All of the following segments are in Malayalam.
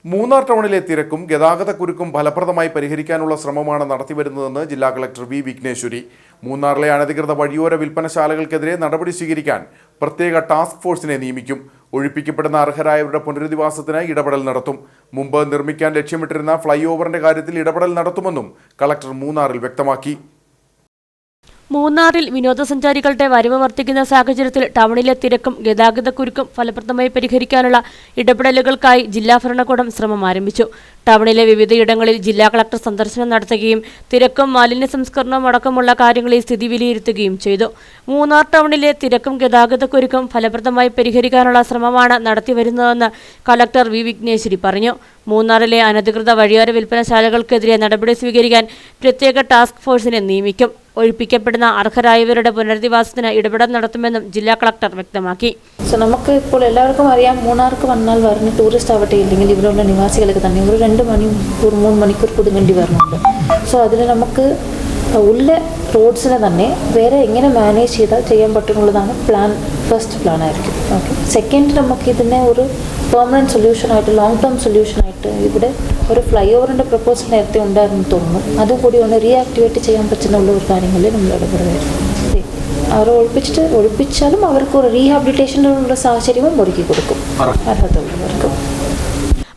മൂന്നാർ ടൗണിലെ തിരക്കും ഗതാഗതക്കുരുക്കും ഫലപ്രദമായി പരിഹരിക്കാനുള്ള ശ്രമമാണ് നടത്തിവരുന്നതെന്ന് ജില്ലാ കളക്ടർ വി വിഘ്നേശ്വരി. മൂന്നാറിലെ അനധികൃത വഴിയോര വിൽപ്പനശാലകൾക്കെതിരെ നടപടി സ്വീകരിക്കാൻ പ്രത്യേക ടാസ്ക് ഫോഴ്സിനെ നിയമിക്കും. ഒഴിപ്പിക്കപ്പെടുന്ന അർഹരായവരുടെ പുനരധിവാസത്തിന് ഇടപെടൽ നടത്തും. മുമ്പ് നിർമ്മിക്കാൻ ലക്ഷ്യമിട്ടിരുന്ന ഫ്ലൈ ഓവറിന്റെ കാര്യത്തിൽ ഇടപെടൽ നടത്തുമെന്നും കളക്ടർ മൂന്നാറിൽ വ്യക്തമാക്കി. മൂന്നാറിൽ വിനോദസഞ്ചാരികളുടെ വരവ് വർദ്ധിക്കുന്ന സാഹചര്യത്തിൽ ടൗണിലെ തിരക്കും ഗതാഗതക്കുരുക്കും ഫലപ്രദമായി പരിഹരിക്കാനുള്ള ഇടപെടലുകൾക്കായി ജില്ലാ ഭരണകൂടം ശ്രമം ആരംഭിച്ചു. ടൗണിലെ വിവിധയിടങ്ങളിൽ ജില്ലാ കളക്ടർ സന്ദർശനം നടത്തുകയും തിരക്കും മാലിന്യ സംസ്കരണവും അടക്കമുള്ള കാര്യങ്ങളിൽ സ്ഥിതി വിലയിരുത്തുകയും ചെയ്തു. മൂന്നാർ ടൗണിലെ തിരക്കും ഗതാഗതക്കുരുക്കും ഫലപ്രദമായി പരിഹരിക്കാനുള്ള ശ്രമമാണ് നടത്തിവരുന്നതെന്ന് കളക്ടർ വി വിഘ്നേശ്വരി പറഞ്ഞു. മൂന്നാറിലെ അനധികൃത വഴിയോര വിൽപ്പനശാലകൾക്കെതിരെ നടപടി സ്വീകരിക്കാൻ പ്രത്യേക ടാസ്ക് ഫോഴ്സിനെ നിയമിക്കും. ഒഴിപ്പിക്കപ്പെടുന്ന അർഹരായവരുടെ പുനരധിവാസത്തിന് ഇടപെടൽ നടത്തുമെന്നും ജില്ലാ കളക്ടർ വ്യക്തമാക്കി. നമുക്ക് ഇപ്പോൾ എല്ലാവർക്കും അറിയാം, മൂന്നാർക്ക് വന്നാൽ വരുന്ന ടൂറിസ്റ്റ് ആവട്ടെ ഇല്ലെങ്കിൽ ഇവിടെയുള്ള നിവാസികൾക്ക് തന്നെ ഒരു 2 മണിക്കൂർ 3 മണിക്കൂർ കുടുങ്ങേണ്ടി വരുന്നുണ്ട്. അതിന് നമുക്ക് ഉള്ള റോഡ്സിനെ തന്നെ വേറെ എങ്ങനെ മാനേജ് ചെയ്താൽ ചെയ്യാൻ പറ്റുന്നുള്ളതാണ് ഫസ്റ്റ് പ്ലാൻ ആയിരിക്കും. ഓക്കെ, സെക്കൻഡ് നമുക്ക് ഇതിനെ ഒരു പെർമനൻറ്റ് സൊല്യൂഷനായിട്ട് ലോങ് ടേം സൊല്യൂഷനായിട്ട് ഇവിടെ ഒരു ഫ്ലൈ ഓവറിൻ്റെ പ്രപ്പോസൽ നേരത്തെ ഉണ്ടായിരുന്നു തോന്നുന്നു. അതുകൂടി ഒന്ന് റീആക്ടിവേറ്റ് ചെയ്യാൻ പറ്റുന്നുള്ള ഒരു കാര്യങ്ങളിൽ നമ്മൾ ഇടപെടുകയായിരുന്നു. അവരെ ഒഴിപ്പിച്ചാലും അവർക്ക് ഒരു റീഹാബിലിറ്റേഷനുള്ള സാഹചര്യവും ഒരുക്കി കൊടുക്കും അർഹത ഉള്ളവർക്ക്.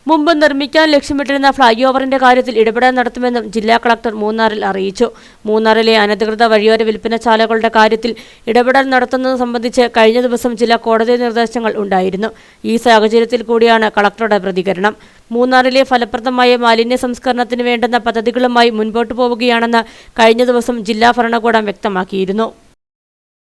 മുമ്പ് നിർമ്മിക്കാൻ ലക്ഷ്യമിട്ടിരുന്ന ഫ്ലൈ ഓവറിന്റെ കാര്യത്തിൽ ഇടപെടൽ നടത്തുമെന്നും ജില്ലാ കളക്ടർ മൂന്നാറിൽ അറിയിച്ചു. മൂന്നാറിലെ അനധികൃത വഴിയോര വിൽപ്പനശാലകളുടെ കാര്യത്തിൽ ഇടപെടൽ നടത്തുന്നത് സംബന്ധിച്ച് കഴിഞ്ഞ ദിവസം ചില കോടതി നിർദ്ദേശങ്ങൾ ഉണ്ടായിരുന്നു. ഈ സാഹചര്യത്തിൽ കൂടിയാണ് കളക്ടറുടെ പ്രതികരണം. മൂന്നാറിലെ ഫലപ്രദമായ മാലിന്യ സംസ്കരണത്തിന് വേണ്ടുന്ന പദ്ധതികളുമായി മുൻപോട്ടു പോവുകയാണെന്ന് കഴിഞ്ഞ ദിവസം ജില്ലാ ഭരണകൂടം വ്യക്തമാക്കിയിരുന്നു.